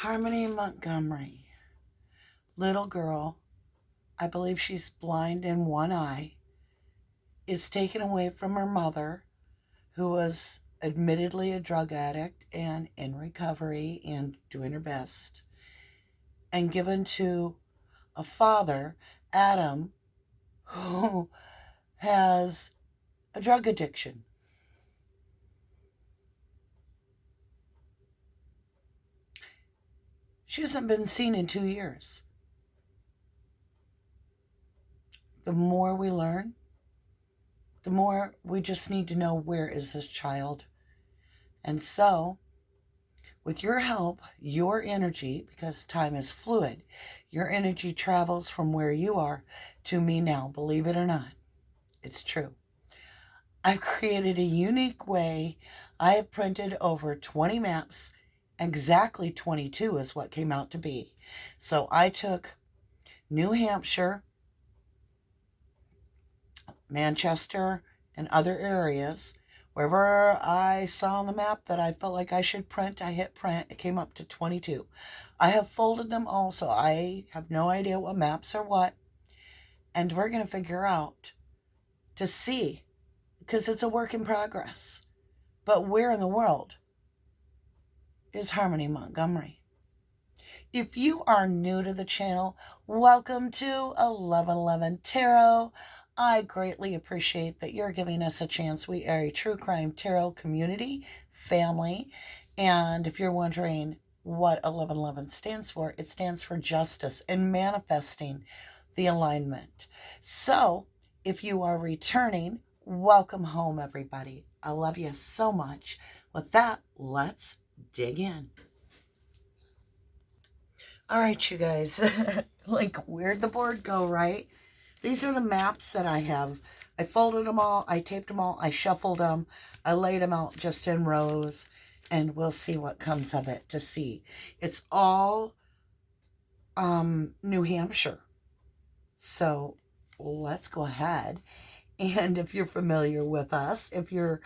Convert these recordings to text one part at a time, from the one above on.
Harmony Montgomery, little girl, I believe she's blind in one eye, is taken away from her mother, who was admittedly a drug addict and in recovery and doing her best, and given to a father, Adam, who has a drug addiction. She hasn't been seen in 2 years. The more we learn, the more we just need to know, where is this child? And so, with your help, your energy, because time is fluid, your energy travels from where you are to me now, believe it or not. It's true. I've created a unique way. I have printed over 20 maps. Exactly 22 is what came out to be. So I took New Hampshire, Manchester, and other areas. Wherever I saw on the map that I felt like I should print, I hit print. It came up to 22. I have folded them all, so I have no idea what maps are what. And we're going to figure out to see, because it's a work in progress. But where in the world is Harmony Montgomery? If you are new to the channel, welcome to 1111 Tarot. I greatly appreciate that you're giving us a chance. We are a true crime tarot community, family. And if you're wondering what 1111 stands for, it stands for justice and manifesting the alignment. So if you are returning, welcome home, everybody. I love you so much. With that, let's dig in. All right, you guys. Like, where'd the board go, right? These are the maps that I have. I folded them all. I taped them all. I shuffled them. I laid them out just in rows. And we'll see what comes of it to see. It's all New Hampshire. So let's go ahead. And if you're familiar with us, if you're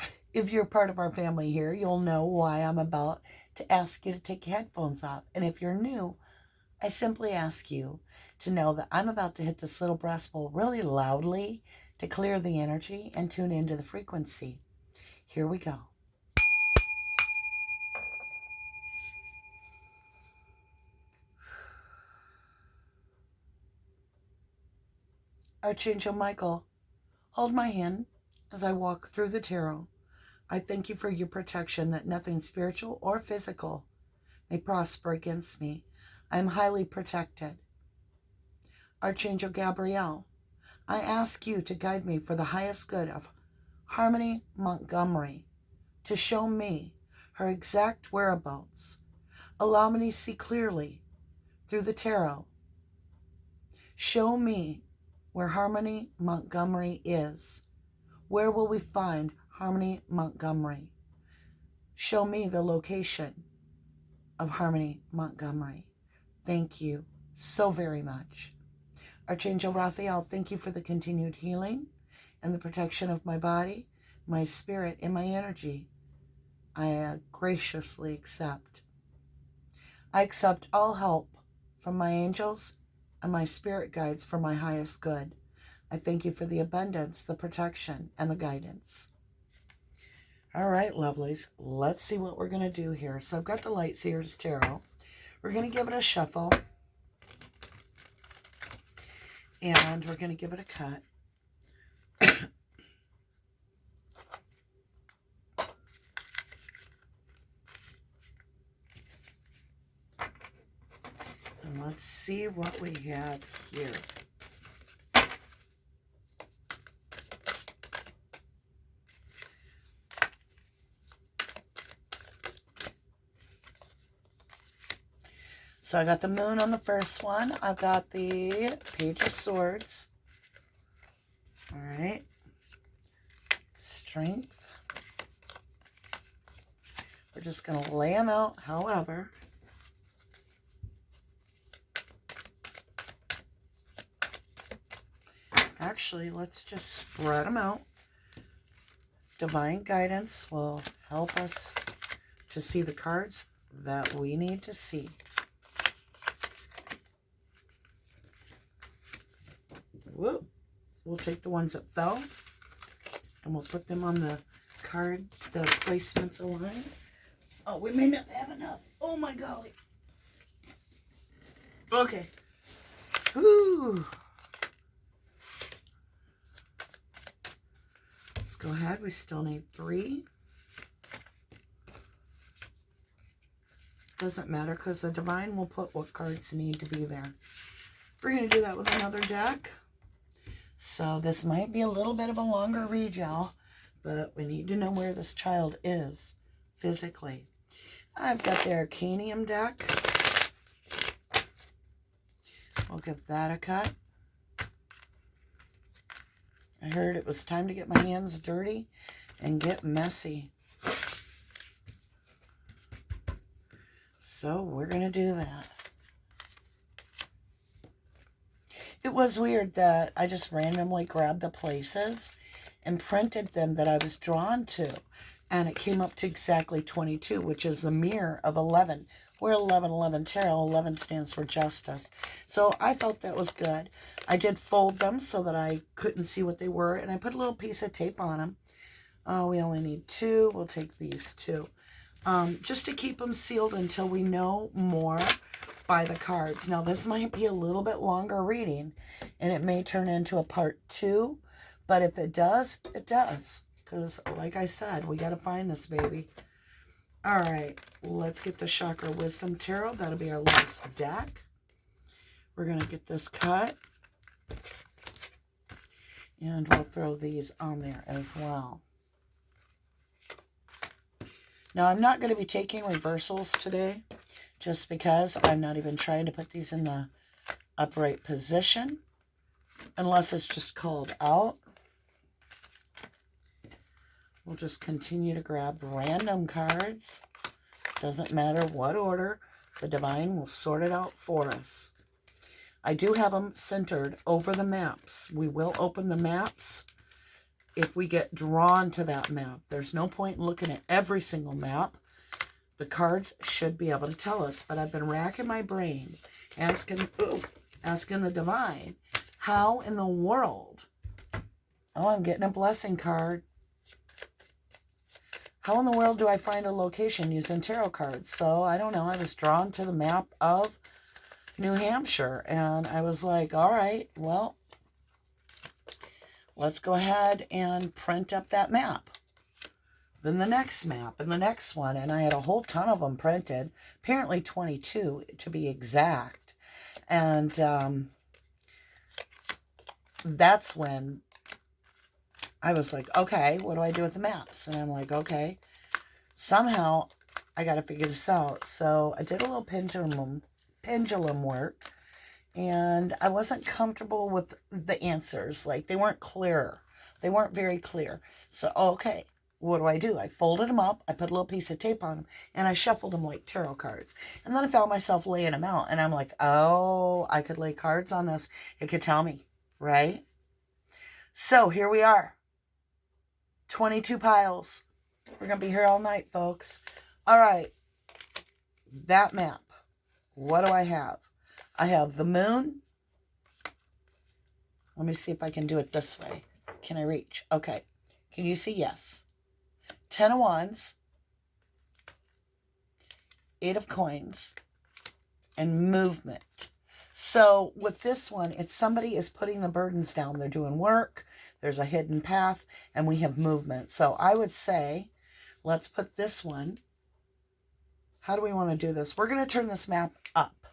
part of our family here, you'll know why I'm about to ask you to take your headphones off. And if you're new, I simply ask you to know that I'm about to hit this little brass bowl really loudly to clear the energy and tune into the frequency. Here we go. Archangel Michael, hold my hand as I walk through the tarot. I thank you for your protection, that nothing spiritual or physical may prosper against me. I am highly protected. Archangel Gabriel, I ask you to guide me for the highest good of Harmony Montgomery, to show me her exact whereabouts. Allow me to see clearly through the tarot. Show me where Harmony Montgomery is. Where will we find Harmony Montgomery? Show me the location of Harmony Montgomery. Thank you so very much. Archangel Raphael, thank you for the continued healing and the protection of my body, my spirit, and my energy. I graciously accept. I accept all help from my angels and my spirit guides for my highest good. I thank you for the abundance, the protection, and the guidance. All right, lovelies, let's see what we're going to do here. So I've got the Light Seers Tarot. We're going to give it a shuffle. And we're going to give it a cut. And let's see what we have here. So I got the Moon on the first one. I've got the Page of Swords. All right. Strength. We're just going to lay them out, however. Actually, let's just spread them out. Divine guidance will help us to see the cards that we need to see. whoop, we'll take the ones that fell and we'll put them on the card, the placements align. Oh, we may not have enough. Oh my golly. Okay. Whew. Let's go ahead. We still need 3. Doesn't matter because the divine will put what cards need to be there. We're going to do that with another deck. So this might be a little bit of a longer read, y'all, but we need to know where this child is physically. I've got the Arcanium deck. We'll give that a cut. I heard it was time to get my hands dirty and get messy. So we're going to do that. It was weird that I just randomly grabbed the places and printed them that I was drawn to. And it came up to exactly 22, which is the mirror of 11. We're 1111 tarot. 11 stands for justice. So I felt that was good. I did fold them so that I couldn't see what they were. And I put a little piece of tape on them. We only need 2. We'll take these 2. Just to keep them sealed until we know more by the cards. Now, this might be a little bit longer reading. And it may turn into a part 2. But if it does, it does. Because, like I said, we got to find this baby. All right, let's get the Chakra Wisdom Tarot. That'll be our last deck. We're going to get this cut. And we'll throw these on there as well. Now, I'm not going to be taking reversals today, just because I'm not even trying to put these in the upright position, unless it's just called out. We'll just continue to grab random cards. Doesn't matter what order. The divine will sort it out for us. I do have them centered over the maps. We will open the maps if we get drawn to that map. There's no point in looking at every single map. The cards should be able to tell us. But I've been racking my brain, asking the divine, how in the world? Oh, I'm getting a blessing card. How in the world do I find a location using tarot cards? So, I don't know. I was drawn to the map of New Hampshire. And I was like, all right, well, let's go ahead and print up that map. Then the next map and the next one. And I had a whole ton of them printed. Apparently 22 to be exact. And that's when I was like, okay, what do I do with the maps? And I'm like, okay, somehow I got to figure this out. So I did a little pendulum work, and I wasn't comfortable with the answers. Like, they weren't clear. They weren't very clear. So, okay, what do? I folded them up. I put a little piece of tape on them, and I shuffled them like tarot cards. And then I found myself laying them out, and I'm like, oh, I could lay cards on this. It could tell me, right? So here we are. 22 piles. We're going to be here all night, folks. All right. That map. What do I have? I have the moon. Let me see if I can do it this way. Can I reach? Okay. Can you see? Yes. 10 of Wands. 8 of Coins. And movement. So with this one, it's somebody is putting the burdens down. They're doing work. There's a hidden path, and we have movement. So I would say, let's put this one. How do we want to do this? We're going to turn this map up.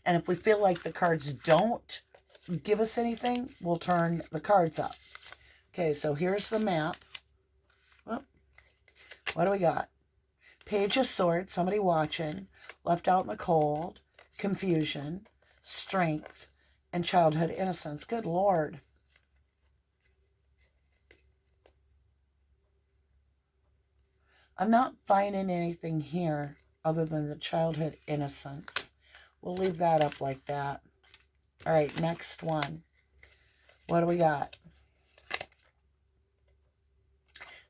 And if we feel like the cards don't give us anything, we'll turn the cards up. Okay, so here's the map. Whoop. What do we got? Page of Swords, somebody watching, left out in the cold, confusion, strength, and childhood innocence. Good Lord. I'm not finding anything here other than the childhood innocence. We'll leave that up like that. All right, next one. What do we got?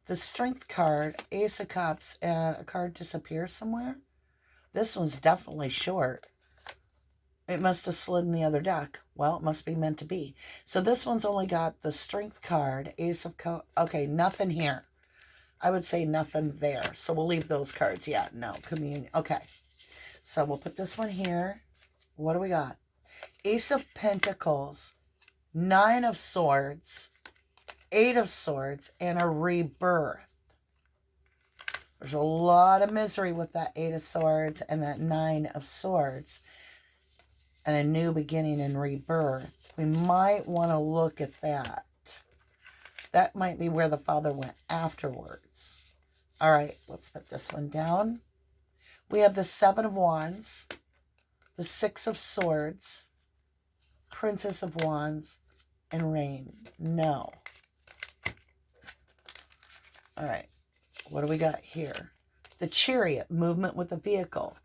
The Strength card, Ace of Cups, and a card disappears somewhere. This one's definitely short. It must have slid in the other deck. Well, it must be meant to be. So this one's only got the Strength card, Ace of okay, nothing here. I would say nothing there. So we'll leave those cards. Yeah, no, communion. Okay. So we'll put this one here. What do we got? Ace of Pentacles, 9 of Swords, 8 of Swords, and a rebirth. There's a lot of misery with that 8 of Swords and that 9 of Swords. And a new beginning and rebirth. We might want to look at that. That might be where the Father went afterwards. All right, let's put this one down. We have the 7 of Wands, the 6 of Swords, Princess of Wands, and Rain. No. All right, what do we got here? The Chariot, movement with the vehicle.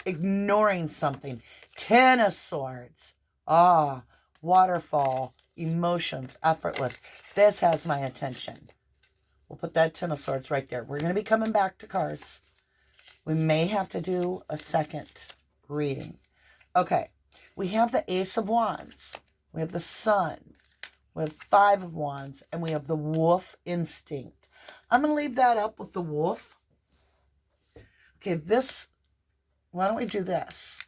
Ignoring something. 10 of Swords. Waterfall, emotions, effortless. This has my attention. We'll put that 10 of Swords right there. We're going to be coming back to cards. We may have to do a second reading. Okay, we have the Ace of Wands. We have the Sun. We have 5 of Wands. And we have the Wolf instinct. I'm going to leave that up with the Wolf. Okay, why don't we do this?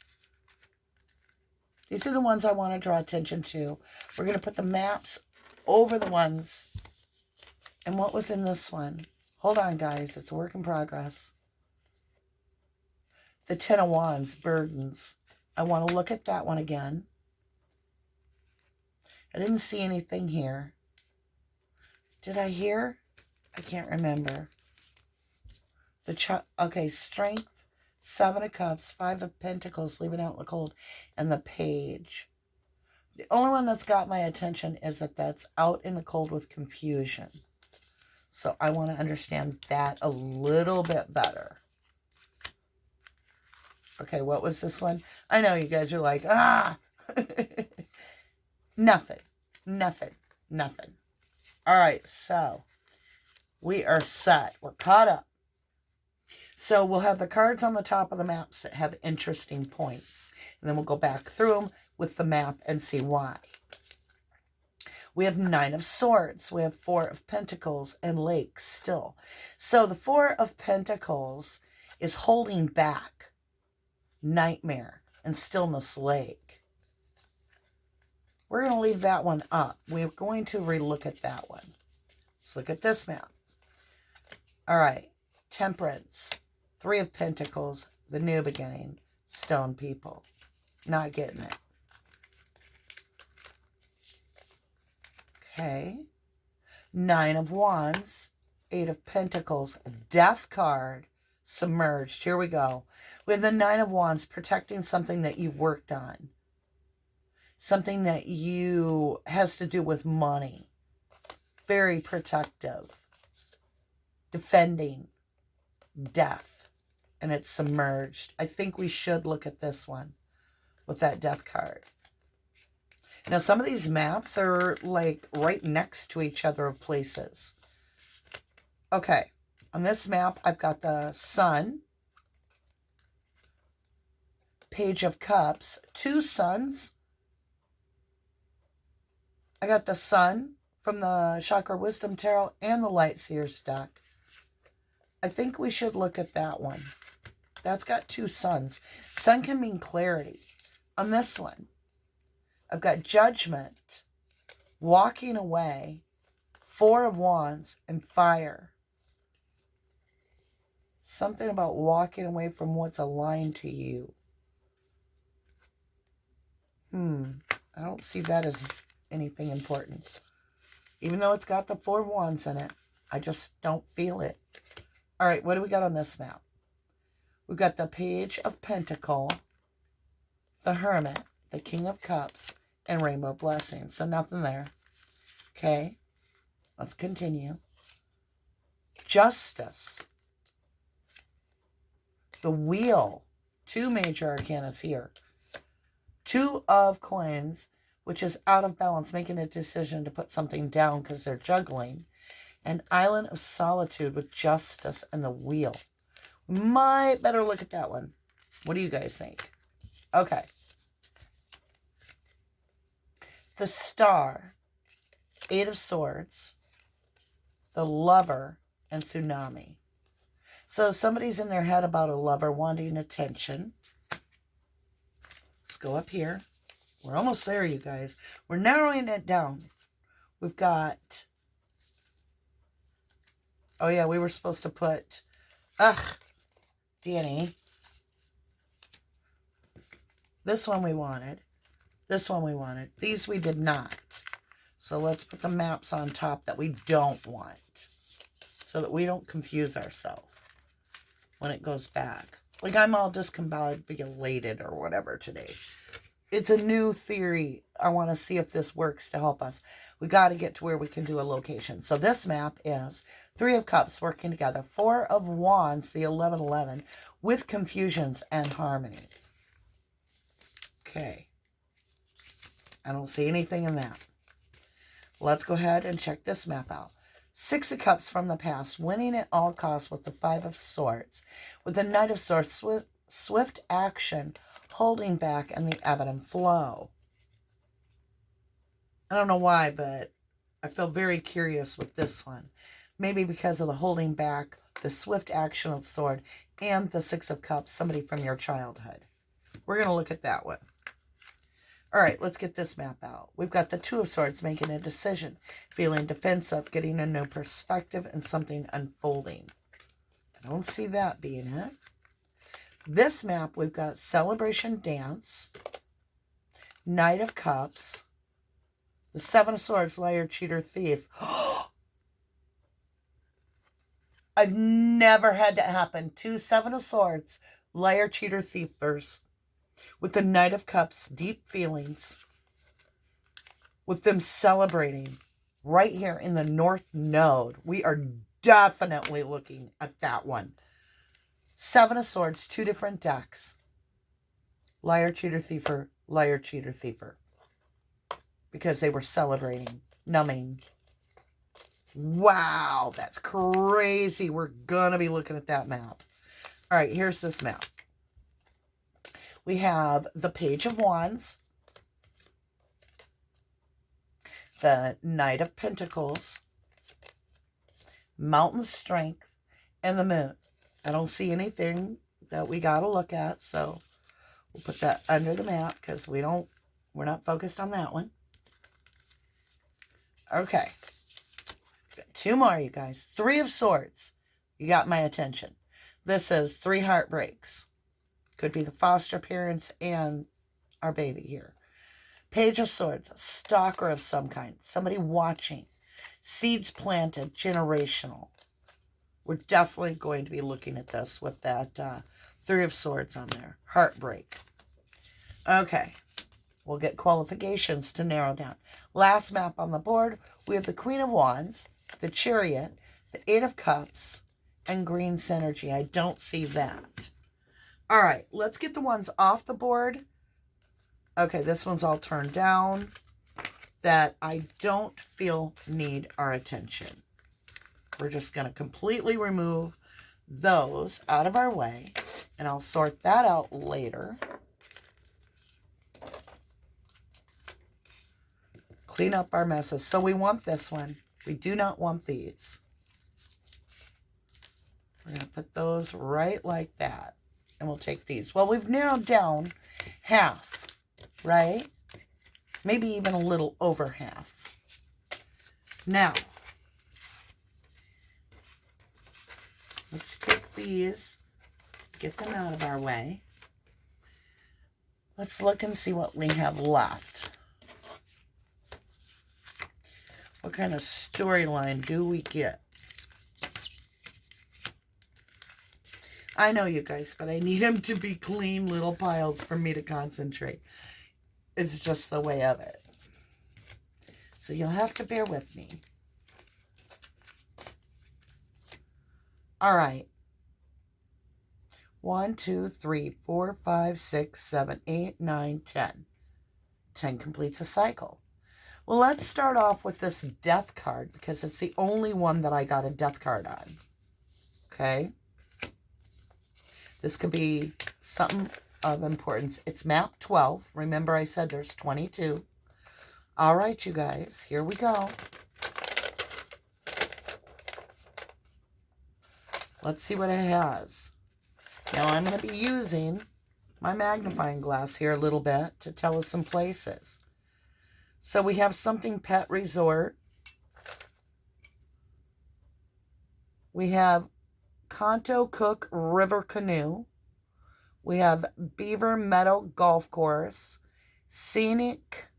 These are the ones I want to draw attention to. We're going to put the maps over the ones. And what was in this one? Hold on, guys. It's a work in progress. The 10 of Wands, burdens. I want to look at that one again. I didn't see anything here. Did I hear? I can't remember. Okay, strength. 7 of Cups, 5 of Pentacles, leaving out in the cold, and the Page. The only one that's got my attention is that that's out in the cold with confusion. So I want to understand that a little bit better. Okay, what was this one? I know you guys are like, Nothing. All right, so we are set. We're caught up. So we'll have the cards on the top of the maps that have interesting points. And then we'll go back through them with the map and see why. We have 9 of Swords. We have 4 of Pentacles and Lakes still. So the 4 of Pentacles is holding back. Nightmare and Stillness Lake. We're going to leave that one up. We're going to relook at that one. Let's look at this map. All right. Temperance. 3 of Pentacles, the new beginning, Stone People. Not getting it. Okay. 9 of Wands, 8 of Pentacles, Death card, submerged. Here we go. We have the 9 of Wands, protecting something that you've worked on. Something that has to do with money. Very protective. Defending. Death. And it's submerged. I think we should look at this one with that Death card. Now, some of these maps are like right next to each other of places. Okay. On this map, I've got the Sun, Page of Cups, 2 suns. I got the Sun from the Chakra Wisdom Tarot and the Light Seers deck. I think we should look at that one. That's got 2 suns. Sun can mean clarity. On this one, I've got Judgment, Walking Away, 4 of Wands, and Fire. Something about walking away from what's aligned to you. I don't see that as anything important. Even though it's got the 4 of Wands in it, I just don't feel it. All right, what do we got on this map? We've got the Page of Pentacle, the Hermit, the King of Cups, and Rainbow Blessings. So nothing there. Okay, let's continue. Justice. The Wheel. 2 major arcanas here. 2 of Coins, which is out of balance, making a decision to put something down because they're juggling. An Island of Solitude with Justice and the Wheel. Might better look at that one. What do you guys think? Okay. the Star, Eight of Swords, the Lover, and Tsunami. So somebody's in their head about a lover wanting attention. Let's go up here. We're almost there, you guys. We're narrowing it down. We've got... Oh, yeah, we were supposed to put... Dannie. This one we wanted. This one we wanted. These we did not. So let's put the maps on top that we don't want, so that we don't confuse ourselves when it goes back. Like, I'm all discombobulated or whatever today. It's a new theory. I want to see if this works to help us. We got to get to where we can do a location. So this map is Three of Cups working together, Four of Wands, the 1111, with confusions and harmony. Okay. I don't see anything in that. Let's go ahead and check this map out. Six of Cups from the past, winning at all costs with the Five of Swords. With the Knight of Swords, swift action, holding back, and the ebb and flow. I don't know why, but I feel very curious with this one. Maybe because of the holding back, the swift action of the sword, and the Six of Cups, somebody from your childhood. We're going to look at that one. All right, let's get this map out. We've got the Two of Swords making a decision, feeling defensive, getting a new perspective, and something unfolding. I don't see that being it. This map, we've got Celebration Dance, Knight of Cups, the Seven of Swords, Liar, Cheater, Thief. I've never had that happen. Two Seven of Swords, Liar, Cheater, Thief verse. With the Knight of Cups, deep feelings. With them celebrating right here in the North Node. We are definitely looking at that one. Seven of Swords, two different decks. Liar, Cheater, Thiefer, Liar, Cheater, Thiefer. Because they were celebrating, numbing. Wow, that's crazy. We're going to be looking at that map. All right, here's this map. We have the Page of Wands, the Knight of Pentacles, Mountain Strength, and the Moon. I don't see anything that we got to look at, so we'll put that under the map because we're not focused on that one. Okay. Got two more, you guys. Three of Swords. You got my attention. This is three heartbreaks. Could be the foster parents and our baby here. Page of Swords. A stalker of some kind. Somebody watching. Seeds planted. Generational. We're definitely going to be looking at this with that Three of Swords on there. Heartbreak. Okay. We'll get qualifications to narrow down. Last map on the board, we have the Queen of Wands, the Chariot, the Eight of Cups, and Green Synergy. I don't see that. All right, let's get the ones off the board. Okay, this one's all turned down that I don't feel need our attention. We're just going to completely remove those out of our way, and I'll sort that out later. Clean up our messes. So we want this one. We do not want these. We're going to put those right like that. And we'll take these. Well, we've narrowed down half, right? Maybe even a little over half. Now, let's take these, get them out of our way. Let's look and see what we have left. What kind of storyline do we get? I know, you guys, but I need them to be clean little piles for me to concentrate. It's just the way of it. So you'll have to bear with me. All right. 1, 2, 3, 4, 5, 6, 7, 8, 9, 10. 10 completes a cycle. Well, let's start off with this death card because it's the only one that I got a death card on. Okay. This could be something of importance. It's map 12. Remember I said there's 22. All right, you guys, here we go. Let's see what it has. Now, I'm going to be using my magnifying glass here a little bit to tell us some places. So we have something pet resort. We have Conto Cook River Canoe. We have Beaver Meadow Golf Course. Scenic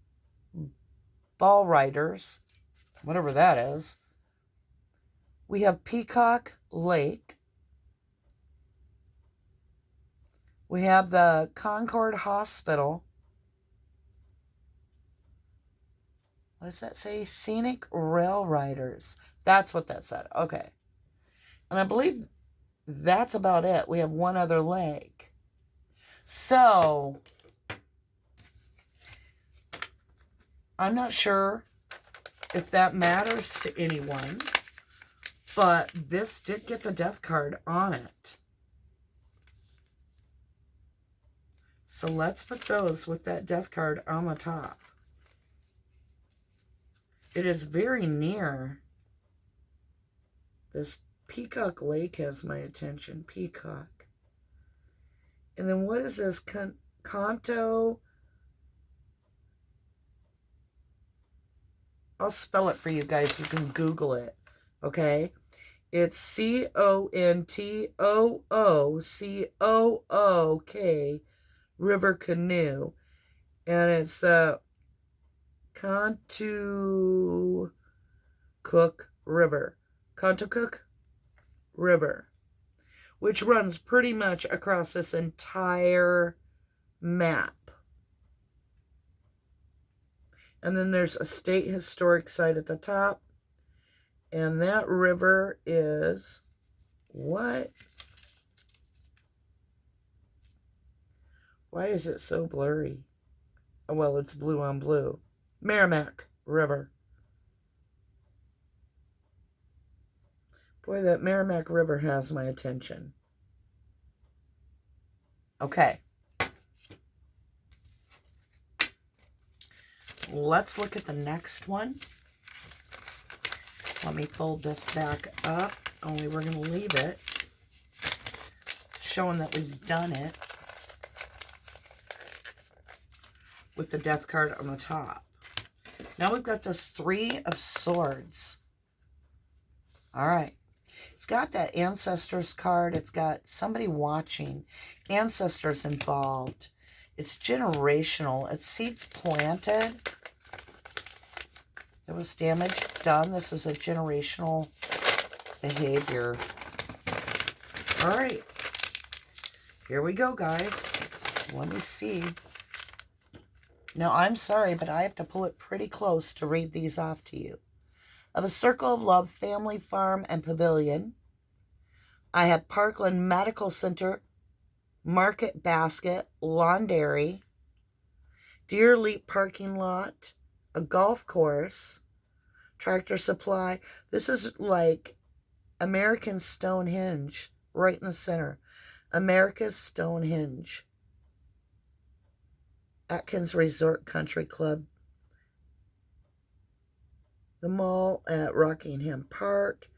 Ball Riders, whatever that is. We have Peacock Lake. We have the Concord Hospital. What does that say? Scenic Rail Riders. That's what that said. Okay. And I believe that's about it. We have one other lake. So, I'm not sure if that matters to anyone, but this did get the death card on it. So let's put those with that death card on the top. It is very near. This Peacock Lake has my attention. Peacock. And then what is this? Conto. I'll spell it for you guys. You can Google it. Okay? It's Contook River Canoe. And it's Contook River. Contook River. Which runs pretty much across this entire map. And then there's a state historic site at the top. And that river is what? Why is it so blurry? Oh, well, it's blue on blue. Merrimack River. Boy, that Merrimack River has my attention. Okay. Let's look at the next one. Let me fold this back up. Only we're going to leave it, showing that we've done it with the death card on the top. Now we've got this Three of Swords. All right. It's got that Ancestors card. It's got somebody watching. Ancestors involved. It's generational. It's seeds planted. There was damage done. This is a generational behavior. All right. Here we go, guys. Let me see. Now, I'm sorry, but I have to pull it pretty close to read these off to you. Of a Circle of Love, Family Farm, and Pavilion. I have Parkland Medical Center, Market Basket, Lawn Dairy, Deer Leap Parking Lot, a golf course, Tractor Supply. This is like American Stonehenge, right in the center. America's Stonehenge. Atkins Resort Country Club. The mall at Rockingham Park.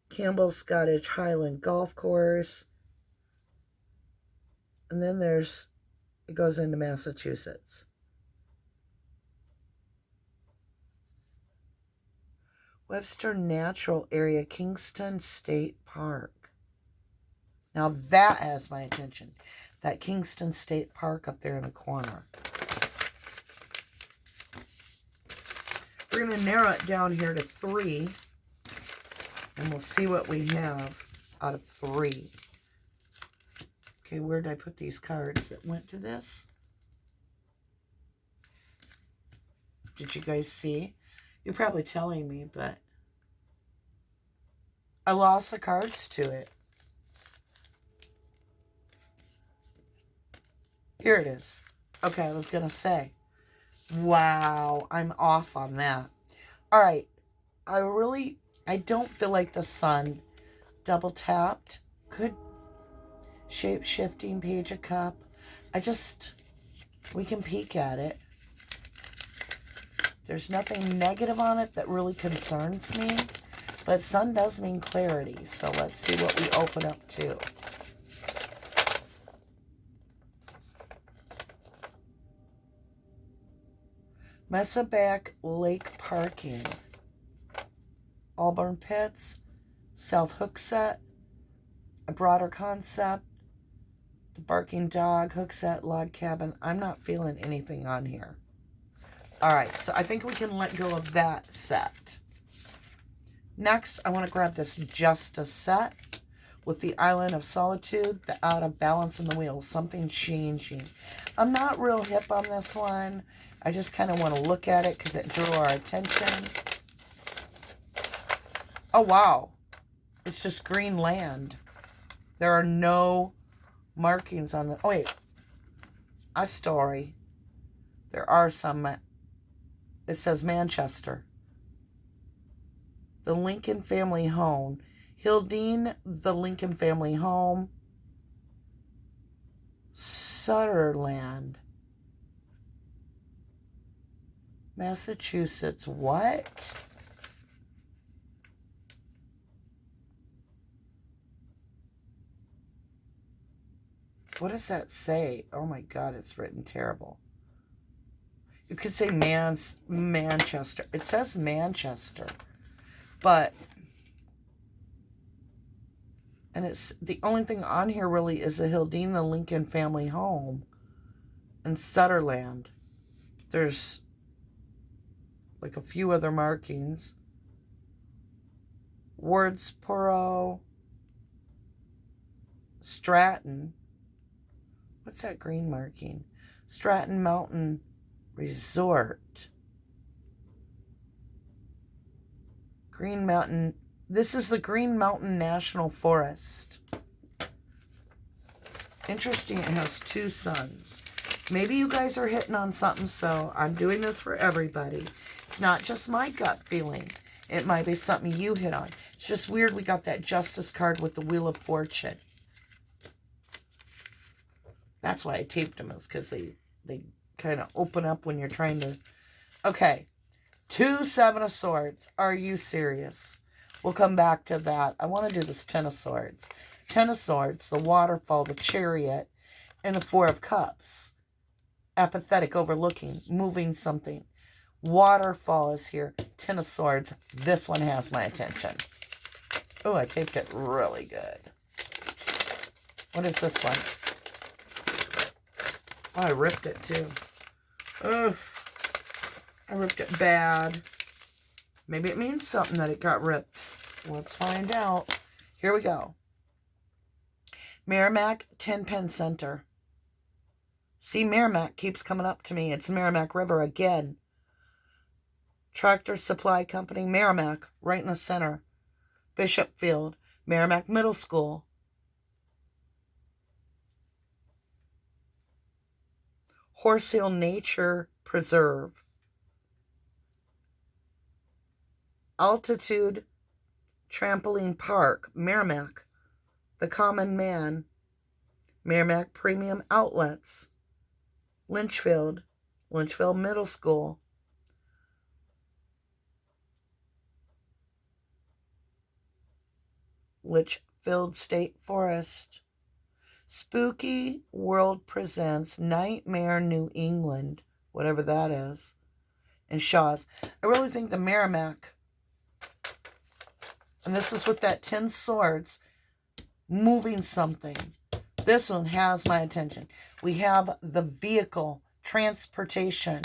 Campbell's Scottish Highland Golf Course. And then it goes into Massachusetts. Webster Natural Area, Kingston State Park. Now that has my attention. That Kingston State Park up there in the corner. We're going to narrow it down here to 3. And we'll see what we have out of 3. Okay, where did I put these cards that went to this? Did you guys see? You're probably telling me, but I lost the cards to it. Here it is. Okay, I was going to say. Wow, I'm off on that. All right. I don't feel like the sun double tapped. Good shape-shifting Page of Cup. We can peek at it. There's nothing negative on it that really concerns me. But sun does mean clarity. So let's see what we open up to. Messaback Lake Parking. Auburn Pits. South Hookset. A broader concept. The Barking Dog. Hookset. Log Cabin. I'm not feeling anything on here. Alright, so I think we can let go of that set. Next, I want to grab this Justice set with the Island of Solitude, the Out of Balance in the Wheels, something changing. I'm not real hip on this one. I just kind of want to look at it because it drew our attention. Oh, wow. It's just green land. There are no markings on the... Oh, wait. A story. There are some... It says Manchester. The Lincoln Family Home. Hildene, the Lincoln Family Home. Sutherland. Massachusetts. What? What does that say? Oh my God, it's written terrible. You could say Manchester. It says Manchester. But, and it's, the only thing on here really is the Hildene, the Lincoln Family Home, and Sutherland. There's like a few other markings. Wardsboro, Stratton. What's that green marking? Stratton Mountain Resort. Green Mountain. This is the Green Mountain National Forest. Interesting, it has two suns. Maybe you guys are hitting on something, so I'm doing this for everybody. It's not just my gut feeling. It might be something you hit on. It's just weird we got that Justice card with the Wheel of Fortune. That's why I taped them, is because they kind of open up when you're trying to... Okay. 2 Seven of Swords. Are you serious? We'll come back to that. I want to do this 10 of Swords. 10 of Swords, the Waterfall, the Chariot, and the 4 of Cups. Apathetic, overlooking, moving something. Waterfall is here. 10 of Swords. This one has my attention. Oh, I taped it really good. What is this one? Oh, I ripped it too. Ugh. I ripped it bad. Maybe it means something that it got ripped. Let's find out. Here we go. Merrimack 10-Pen Center. See, Merrimack keeps coming up to me. It's Merrimack River again. Tractor Supply Company, Merrimack, right in the center. Bishop Field, Merrimack Middle School. Horse Hill Nature Preserve. Altitude Trampoline Park, Merrimack. The Common Man, Merrimack Premium Outlets. Lynchfield Middle School. Litchfield State Forest. Spooky World Presents Nightmare New England, whatever that is, and Shaw's. I really think the Merrimack, and this is with that 10 swords, moving something. This one has my attention. We have the vehicle, transportation,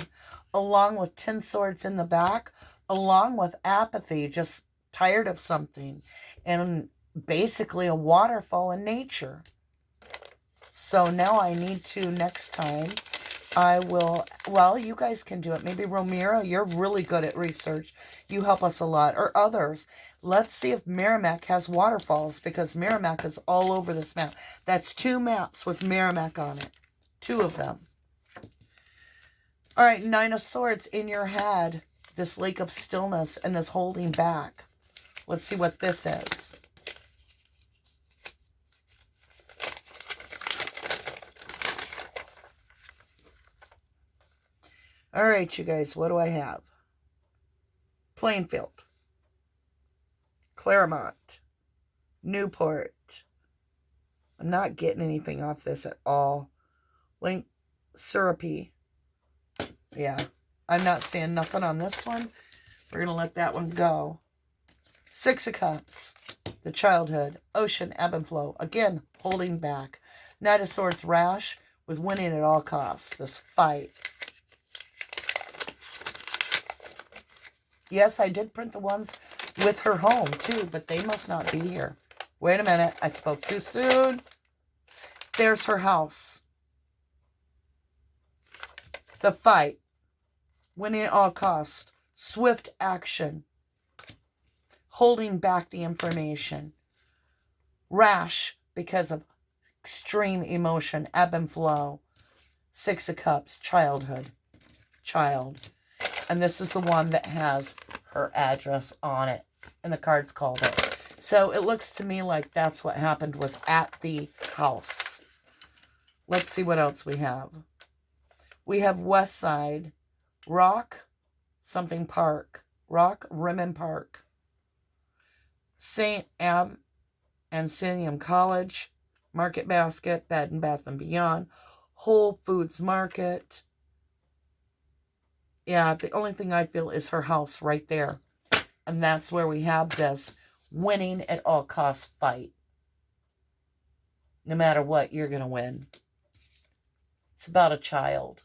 along with 10 swords in the back, along with apathy, just tired of something, and basically a waterfall in nature. So now I need to, next time, I will, well, you guys can do it. Maybe Romero, you're really good at research. You help us a lot, or others. Let's see if Merrimack has waterfalls, because Merrimack is all over this map. That's 2 maps with Merrimack on it. 2 of them. All right, 9 of Swords in your head. This lake of stillness and this holding back. Let's see what this is. All right, you guys, what do I have? Plainfield, Claremont, Newport. I'm not getting anything off this at all. Link Syrupy. Yeah, I'm not seeing nothing on this one. We're going to let that one go. Six of Cups, the childhood, ocean, ebb and flow. Again, holding back. Knight of Swords, rash, with winning at all costs. This fight. Yes, I did print the ones with her home, too, but they must not be here. Wait a minute. I spoke too soon. There's her house. The fight. Winning at all costs. Swift action. Holding back the information. Rash because of extreme emotion. Ebb and flow. Six of Cups. Childhood. Child. And this is the one that has her address on it. And the card's called it. So it looks to me like that's what happened, was at the house. Let's see what else we have. We have West Side. Rock something Park. Rock Rimmon Park. St. Ab and Sinium College. Market Basket. Bed and Bath and Beyond. Whole Foods Market. Yeah, the only thing I feel is her house right there. And that's where we have this winning at all costs fight. No matter what, you're going to win. It's about a child.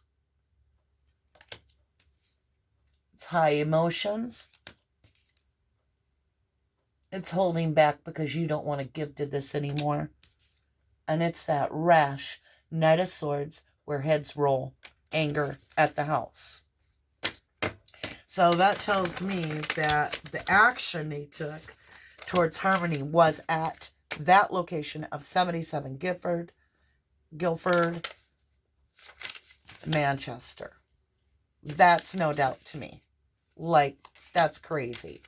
It's high emotions. It's holding back because you don't want to give to this anymore. And it's that rash, Knight of Swords, where heads roll. Anger at the house. So that tells me that the action they took towards harmony was at that location of 77 Guildford, Manchester. That's no doubt to me. Like, that's crazy.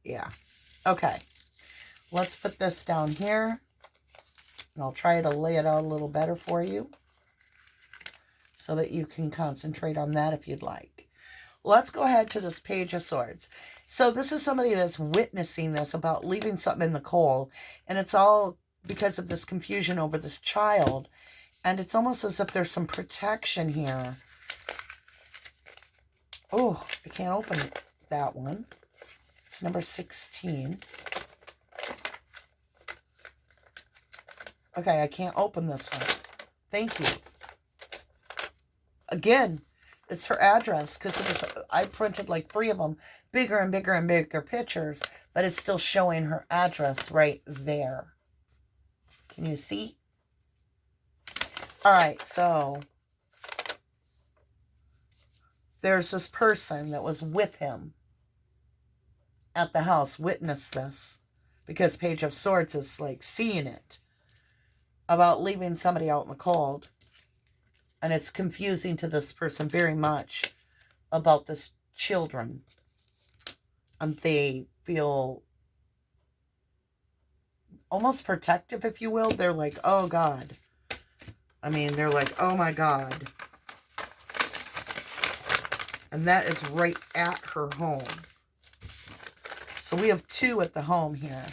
Yeah. Okay. Let's put this down here. And I'll try to lay it out a little better for you, so that you can concentrate on that if you'd like. Let's go ahead to this Page of Swords. So this is somebody that's witnessing this about leaving something in the cold. And it's all because of this confusion over this child. And it's almost as if there's some protection here. Oh, I can't open that one. It's number 16. Okay, I can't open this one. Thank you. Again, it's her address, because it was, I printed like 3 of them, bigger and bigger and bigger pictures, but it's still showing her address right there. Can you see? All right, so there's this person that was with him at the house, witnessed this, because Page of Swords is like seeing it, about leaving somebody out in the cold. And it's confusing to this person very much about this children. And they feel almost protective, if you will. They're like, oh, God. I mean, they're like, oh, my God. And that is right at her home. So we have 2 at the home here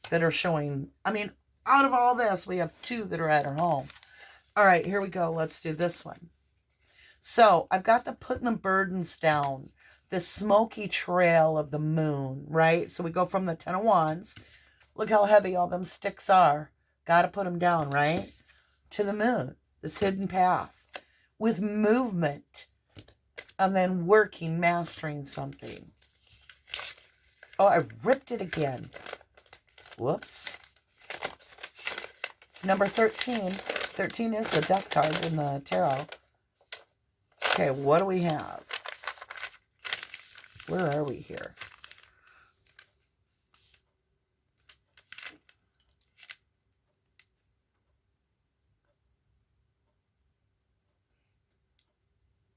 that are showing. I mean, out of all this, we have 2 that are at her home. All right, here we go. Let's do this one. So I've got the putting the burdens down, the smoky trail of the moon, right? So we go from the 10 of Wands. Look how heavy all them sticks are. Got to put them down, right? To the moon, this hidden path with movement, and then working, mastering something. Oh, I ripped it again. Whoops. It's number 13. 13 is the death card in the tarot. Okay, what do we have? Where are we here?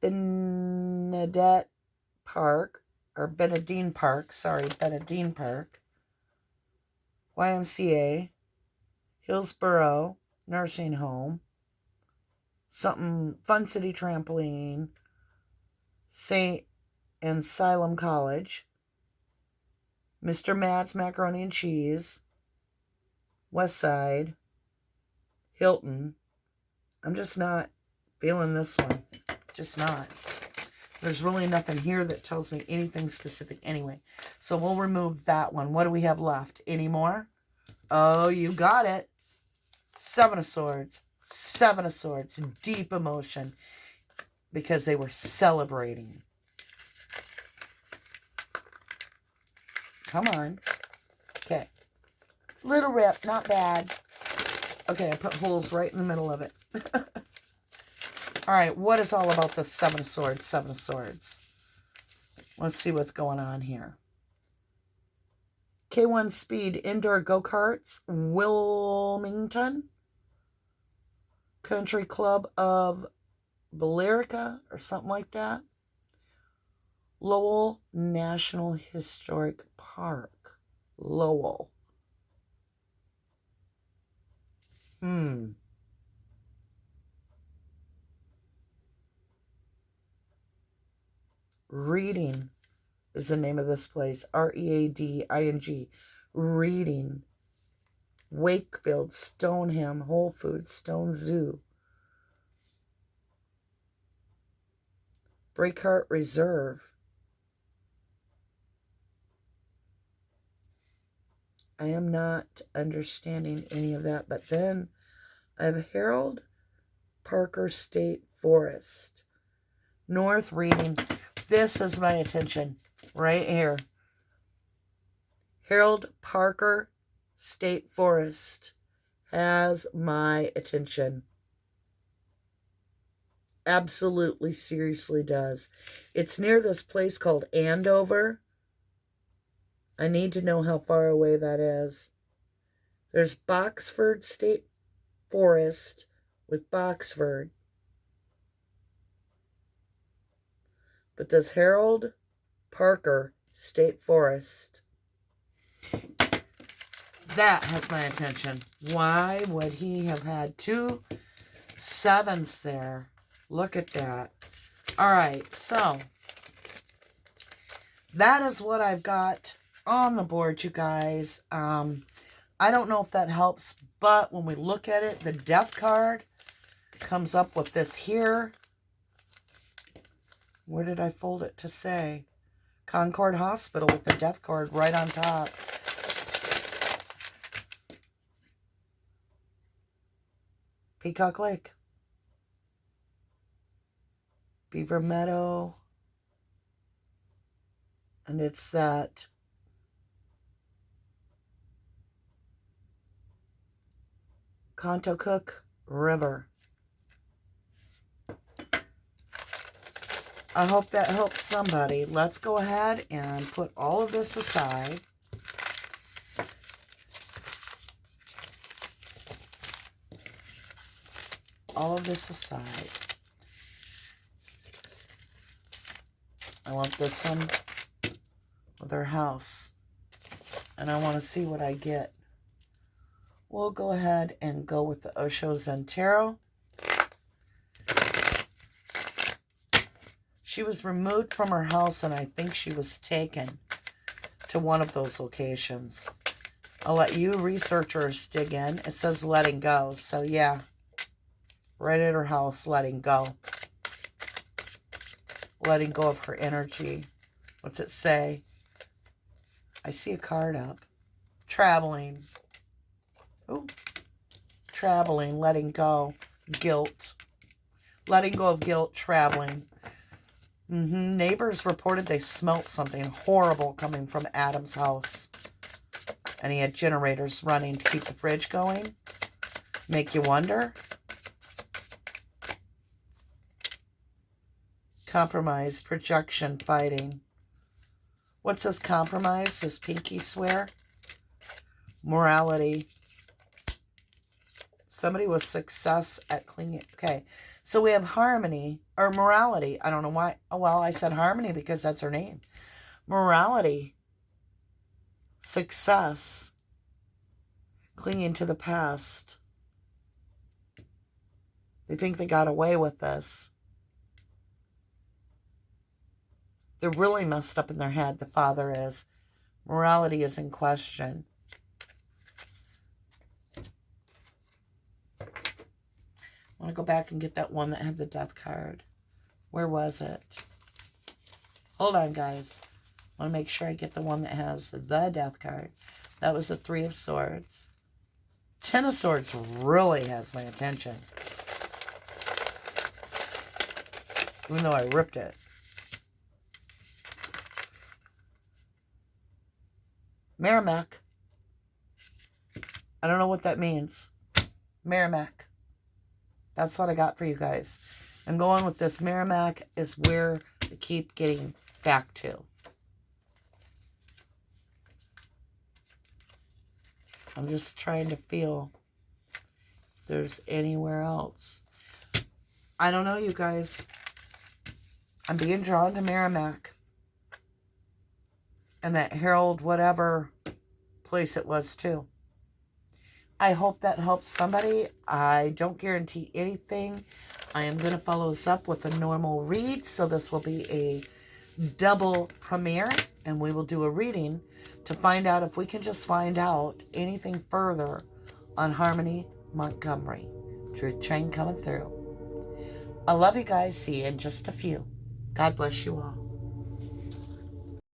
Benedette Park, or Benedine Park, sorry, Benedine Park. YMCA. Hillsborough Nursing Home. Something, Fun City Trampoline. St. Anselm College, Mr. Matt's Macaroni and Cheese, West Side, Hilton. I'm just not feeling this one. Just not. There's really nothing here that tells me anything specific anyway. So we'll remove that one. What do we have left? Any more? Oh, you got it. Seven of Swords. Seven of Swords. Deep emotion. Because they were celebrating. Come on. Okay. Little rip. Not bad. Okay, I put holes right in the middle of it. All right, what is all about the Seven of Swords? Seven of Swords. Let's see what's going on here. K1 Speed Indoor Go-Karts, Wilmington. Country Club of Billerica, or something like that. Lowell National Historic Park. Lowell. Reading is the name of this place. R-E-A-D-I-N-G. Reading. Wakefield, Stonehenge, Whole Foods, Stone Zoo. Breakheart Reserve. I am not understanding any of that. But then I have Harold Parker State Forest. North Reading. This is my attention right here. Harold Parker State Forest has my attention. Absolutely, seriously does. It's near this place called Andover. I need to know how far away that is. There's Boxford State Forest with Boxford. But this Harold Parker State Forest, that has my attention. Why would he have had 2 7s there? Look at that. All right, so that is what I've got on the board, you guys. I don't know if that helps, but when we look at it, the Death card comes up with this here. Where did I fold it to say? Concord Hospital with the Death card right on top. Peacock Lake. Beaver Meadow. And it's that Contoocook River. I hope that helps somebody. Let's go ahead and put all of this aside. All of this aside. I want this one with our house. And I want to see what I get. We'll go ahead and go with the Osho Zen Tarot. She was removed from her house, and I think she was taken to one of those locations. I'll let you researchers dig in. It says letting go. So, yeah. Right at her house, letting go. Letting go of her energy. What's it say? I see a card up. Traveling. Ooh. Traveling, letting go. Guilt. Letting go of guilt, traveling. Neighbors reported they smelt something horrible coming from Adam's house. And he had generators running to keep the fridge going. Make you wonder. Compromise, projection, fighting. What's this compromise? This pinky swear? Morality. Somebody with success at clinging. Okay. So we have harmony or morality. I don't know why. Oh, well, I said harmony because that's her name. Morality. Success. Clinging to the past. They think they got away with this. They're really messed up in their head, the father is. Morality is in question. I want to go back and get that one that had the death card. Where was it? Hold on, guys. I want to make sure I get the one that has the death card. That was the Three of Swords. Ten of Swords really has my attention. Even though I ripped it. Merrimack. I don't know what that means. Merrimack. That's what I got for you guys. I'm going with this. Merrimack is where I keep getting back to. I'm just trying to feel if there's anywhere else. I don't know, you guys. I'm being drawn to Merrimack. And that Herald whatever place it was too. I hope that helps somebody. I don't guarantee anything. I am going to follow this up with a normal read. So this will be a double premiere. And we will do a reading to find out if we can just find out anything further on Harmony Montgomery. Truth train coming through. I love you guys. See you in just a few. God bless you all.